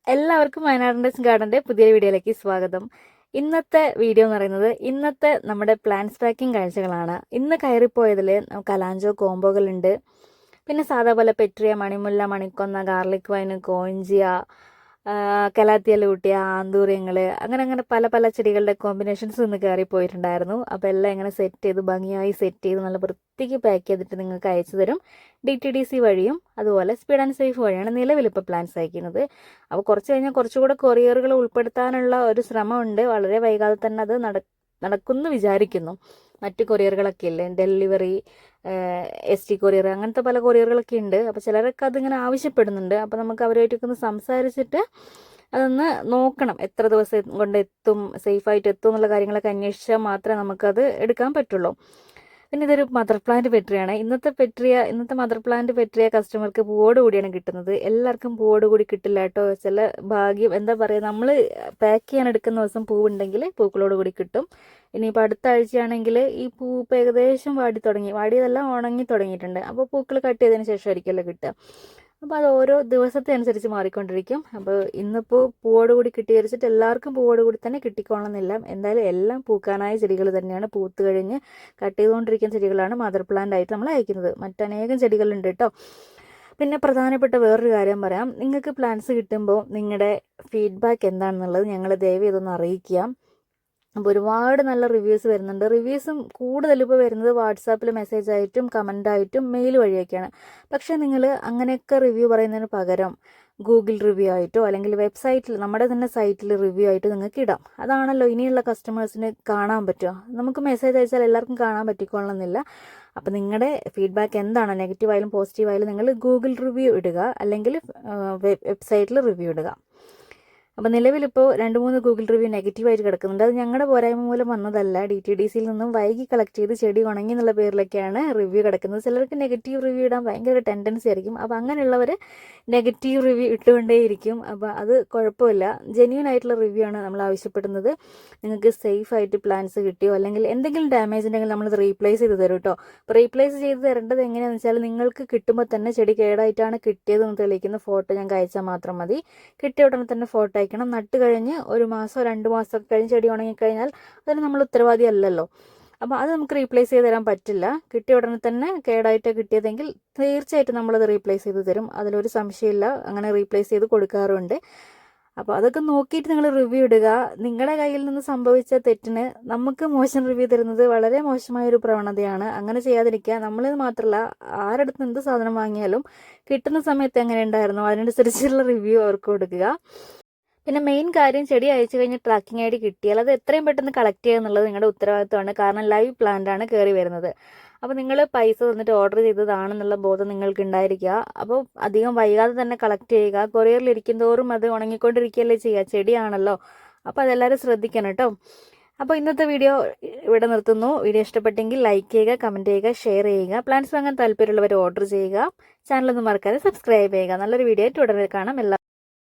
എല്ലാവർക്കും വയനാടിൻ്റെ ഗാർഡൻ്റെ പുതിയൊരു വീഡിയോയിലേക്ക് സ്വാഗതം. ഇന്നത്തെ വീഡിയോ എന്ന് പറയുന്നത് നമ്മുടെ പ്ലാന്റ്സ് പാക്കിംഗ് കാഴ്ചകളാണ്. ഇന്ന് കയറിപ്പോയതിൽ കലാഞ്ചോ കോംബോകളുണ്ട്. പിന്നെ സാധാ പോലെ പെട്രിയ, മണിമുല്ല, മണിക്കൊന്ന, ഗാർലിക് വൈന്, കോഞ്ചിയ, കലാത്തിയ ലൂട്ടിയ, ആന്തൂര്യങ്ങൾ, അങ്ങനെ പല പല ചെടികളുടെ കോമ്പിനേഷൻസ് ഇന്ന് കയറിപ്പോയിട്ടുണ്ടായിരുന്നു. അപ്പോൾ എല്ലാം ഇങ്ങനെ സെറ്റ് ചെയ്ത് ഭംഗിയായി സെറ്റ് ചെയ്ത് നല്ല വൃത്തിക്ക് പാക്ക് ചെയ്തിട്ട് നിങ്ങൾക്ക് അയച്ചു തരും. DTDC വഴിയും അതുപോലെ സ്പീഡ് ആൻഡ് സേഫ് വഴിയാണ് നിലവിൽ ഇപ്പോൾ പ്ലാൻസ് അയക്കുന്നത്. അപ്പോൾ കുറച്ച് കഴിഞ്ഞാൽ കുറച്ചുകൂടെ കൊറിയറുകൾ ഉൾപ്പെടുത്താനുള്ള ഒരു ശ്രമമുണ്ട്. വളരെ വൈകാതെ തന്നെ അത് നടക്കുമെന്ന് വിചാരിക്കുന്നു. മറ്റ് കൊറിയറുകളൊക്കെ ഇല്ലേ, ഡെലിവറി, ST കൊറിയർ, അങ്ങനത്തെ പല കൊറിയറുകളൊക്കെ ഉണ്ട്. അപ്പോൾ ചിലരൊക്കെ അതിങ്ങനെ ആവശ്യപ്പെടുന്നുണ്ട്. അപ്പോൾ നമുക്ക് അവരുമായിട്ടൊക്കെ ഒന്ന് സംസാരിച്ചിട്ട് അതൊന്ന് നോക്കണം, എത്ര ദിവസം കൊണ്ട് എത്തും, സേഫായിട്ട് എത്തും എന്നുള്ള കാര്യങ്ങളൊക്കെ അന്വേഷിച്ചാൽ മാത്രമേ നമുക്കത് എടുക്കാൻ പറ്റുള്ളൂ. പിന്നെ ഇതൊരു മദർ പ്ലാന്റ് പെട്രിയാണ്. ഇന്നത്തെ മദർ പ്ലാന്റ് പെട്രിയ കസ്റ്റമർക്ക് പൂവോട് കൂടിയാണ് കിട്ടുന്നത്. എല്ലാവർക്കും പൂവോട് കൂടി കിട്ടില്ല കേട്ടോ. ചില ഭാഗ്യം, എന്താ പറയുക, നമ്മൾ പാക്ക് ചെയ്യാൻ എടുക്കുന്ന ദിവസം പൂവുണ്ടെങ്കിൽ പൂക്കളോട് കൂടി കിട്ടും. ഇനിയിപ്പോൾ അടുത്ത ആഴ്ചയാണെങ്കിൽ ഈ പൂവ് ഏകദേശം വാടിയതെല്ലാം ഉണങ്ങി തുടങ്ങിയിട്ടുണ്ട്. അപ്പോൾ പൂക്കൾ കട്ട് ചെയ്തതിന് ശേഷമായിരിക്കുമല്ലോ കിട്ടുക. അപ്പോൾ അത് ഓരോ ദിവസത്തെ അനുസരിച്ച് മാറിക്കൊണ്ടിരിക്കും. അപ്പോൾ ഇന്നിപ്പോൾ പൂവോട് കൂടി കിട്ടിയിരിച്ചിട്ട് എല്ലാവർക്കും പൂവോട് കൂടി തന്നെ കിട്ടിക്കോളണമെന്നില്ല. എന്തായാലും എല്ലാം പൂക്കാനായ ചെടികൾ തന്നെയാണ്. പൂത്ത് കഴിഞ്ഞ് കട്ട് ചെയ്തുകൊണ്ടിരിക്കുന്ന ചെടികളാണ് മദർ പ്ലാന്റ് ആയിട്ട് നമ്മൾ അയക്കുന്നത്. മറ്റനേകം ചെടികളുണ്ട് കേട്ടോ. പിന്നെ പ്രധാനപ്പെട്ട വേറൊരു കാര്യം പറയാം. നിങ്ങൾക്ക് പ്ലാന്റ്സ് കിട്ടുമ്പോൾ നിങ്ങളുടെ ഫീഡ്ബാക്ക് എന്താണെന്നുള്ളത് ഞങ്ങൾ ദയവ് ഇതൊന്ന് അറിയിക്കുക. അപ്പോൾ ഒരുപാട് നല്ല റിവ്യൂസ് വരുന്നുണ്ട്. റിവ്യൂസും കൂടുതലിപ്പോൾ വരുന്നത് വാട്സാപ്പിൽ മെസ്സേജ് ആയിട്ടും കമൻ്റായിട്ടും മെയിൽ വഴിയൊക്കെയാണ്. പക്ഷേ നിങ്ങൾ അങ്ങനെയൊക്കെ റിവ്യൂ പറയുന്നതിന് പകരം ഗൂഗിൾ റിവ്യൂ ആയിട്ടോ അല്ലെങ്കിൽ വെബ്സൈറ്റിൽ, നമ്മുടെ തന്നെ സൈറ്റിൽ റിവ്യൂ ആയിട്ട് നിങ്ങൾക്ക് ഇടാം. അതാണല്ലോ ഇനിയുള്ള കസ്റ്റമേഴ്സിന് കാണാൻ പറ്റുക. നമുക്ക് മെസ്സേജ് അയച്ചാൽ എല്ലാവർക്കും കാണാൻ പറ്റിക്കൊള്ളണമെന്നില്ല. അപ്പോൾ നിങ്ങളുടെ ഫീഡ്ബാക്ക് എന്താണോ, നെഗറ്റീവായാലും പോസിറ്റീവായാലും നിങ്ങൾ ഗൂഗിൾ റിവ്യൂ ഇടുക, അല്ലെങ്കിൽ വെബ്സൈറ്റിൽ റിവ്യൂ ഇടുക. അപ്പോൾ നിലവിലിപ്പോൾ 2-3 ഗൂഗിൾ റിവ്യൂ നെഗറ്റീവായിട്ട് കിടക്കുന്നുണ്ട്. അത് ഞങ്ങളുടെ പോരായ്മ മൂലം വന്നതല്ല. DTDCയിൽ നിന്നും വൈകി കളക്ട് ചെയ്ത് ചെടി ഉണങ്ങി എന്നുള്ള പേരിലൊക്കെയാണ് റിവ്യൂ കിടക്കുന്നത്. ചിലർക്ക് നെഗറ്റീവ് റിവ്യൂ ഇടാൻ ഭയങ്കര ടെൻഡൻസി ആയിരിക്കും. അപ്പോൾ അങ്ങനെയുള്ളവർ നെഗറ്റീവ് റിവ്യൂ ഇട്ടുകൊണ്ടേയിരിക്കും. അപ്പോൾ അത് കുഴപ്പമില്ല. ജെന്യൂൻ ആയിട്ടുള്ള റിവ്യൂ ആണ് നമ്മൾ ആവശ്യപ്പെടുന്നത്. നിങ്ങൾക്ക് സേഫായിട്ട് പ്ലാന്റ്സ് കിട്ടിയോ അല്ലെങ്കിൽ എന്തെങ്കിലും ഡാമേജ് ഉണ്ടെങ്കിൽ നമ്മളത് റീപ്ലേസ് ചെയ്ത് തരും കേട്ടോ. അപ്പോൾ റീപ്ലേസ് ചെയ്ത് തരേണ്ടത് എങ്ങനെയാണെന്ന് വെച്ചാൽ, നിങ്ങൾക്ക് കിട്ടുമ്പോൾ തന്നെ ചെടി കേടായിട്ടാണ് കിട്ടിയതെന്ന് തെളിയിക്കുന്ന ഫോട്ടോ ഞങ്ങൾക്ക് അയച്ചാൽ മാത്രം മതി. കിട്ടിയ ഉടനെ തന്നെ ഫോട്ടോ അയക്കണം. നട്ട് കഴിഞ്ഞ് 1 മാസമോ 2 മാസമൊക്കെ കഴിഞ്ഞ് ചെടി ഉണങ്ങിക്കഴിഞ്ഞാൽ അതിന് നമ്മൾ ഉത്തരവാദി അല്ലല്ലോ. അപ്പോൾ അത് നമുക്ക് റീപ്ലേസ് ചെയ്ത് തരാൻ പറ്റില്ല. കിട്ടിയ ഉടനെ തന്നെ കേടായിട്ട് കിട്ടിയതെങ്കിൽ തീർച്ചയായിട്ടും നമ്മളത് റീപ്ലേസ് ചെയ്ത് തരും. അതിലൊരു സംശയമില്ല. അങ്ങനെ റീപ്ലേസ് ചെയ്ത് കൊടുക്കാറുണ്ട്. അപ്പോൾ അതൊക്കെ നോക്കിയിട്ട് നിങ്ങൾ റിവ്യൂ ഇടുക. നിങ്ങളുടെ കയ്യിൽ നിന്ന് സംഭവിച്ച തെറ്റിന് നമുക്ക് മോശം റിവ്യൂ തരുന്നത് വളരെ മോശമായൊരു പ്രവണതയാണ്. അങ്ങനെ ചെയ്യാതിരിക്കുക. നമ്മളിത് മാത്രമല്ല, ആരടുത്ത് എന്ത് സാധനം വാങ്ങിയാലും കിട്ടുന്ന സമയത്ത് എങ്ങനെ ഉണ്ടായിരുന്നോ അതിനനുസരിച്ചുള്ള റിവ്യൂ അവർക്ക് കൊടുക്കുക. പിന്നെ മെയിൻ കാര്യം, ചെടി അയച്ചു കഴിഞ്ഞ് ട്രാക്കിംഗ് ID കിട്ടിയാൽ അത് എത്രയും പെട്ടെന്ന് കളക്ട് ചെയ്യുക എന്നുള്ളത് നിങ്ങളുടെ ഉത്തരവാദിത്തമാണ്. കാരണം ലൈവ് പ്ലാന്റാണ് കയറി വരുന്നത്. അപ്പോൾ നിങ്ങൾ പൈസ തന്നിട്ട് ഓർഡർ ചെയ്തതാണെന്നുള്ള ബോധം നിങ്ങൾക്ക് ഉണ്ടായിരിക്കുക. അപ്പോൾ അധികം വൈകാതെ തന്നെ കളക്ട് ചെയ്യുക. കൊറിയറിൽ ഇരിക്കുന്തോറും അത് ഉണങ്ങിക്കൊണ്ടിരിക്കുകയല്ലേ ചെയ്യുക, ചെടിയാണല്ലോ. അപ്പോൾ അതെല്ലാവരും ശ്രദ്ധിക്കണം കേട്ടോ. അപ്പോൾ ഇന്നത്തെ വീഡിയോ ഇവിടെ നിർത്തുന്നു. വീഡിയോ ഇഷ്ടപ്പെട്ടെങ്കിൽ ലൈക്ക് ചെയ്യുക, കമൻറ്റ് ചെയ്യുക, ഷെയർ ചെയ്യുക. പ്ലാന്റ്സ് വാങ്ങാൻ താല്പര്യമുള്ളവർ ഓർഡർ ചെയ്യുക. ചാനലൊന്നും മറക്കാതെ സബ്സ്ക്രൈബ് ചെയ്യുക. നല്ലൊരു വീഡിയോ ആയിട്ട് ഉടനെ കാണാം.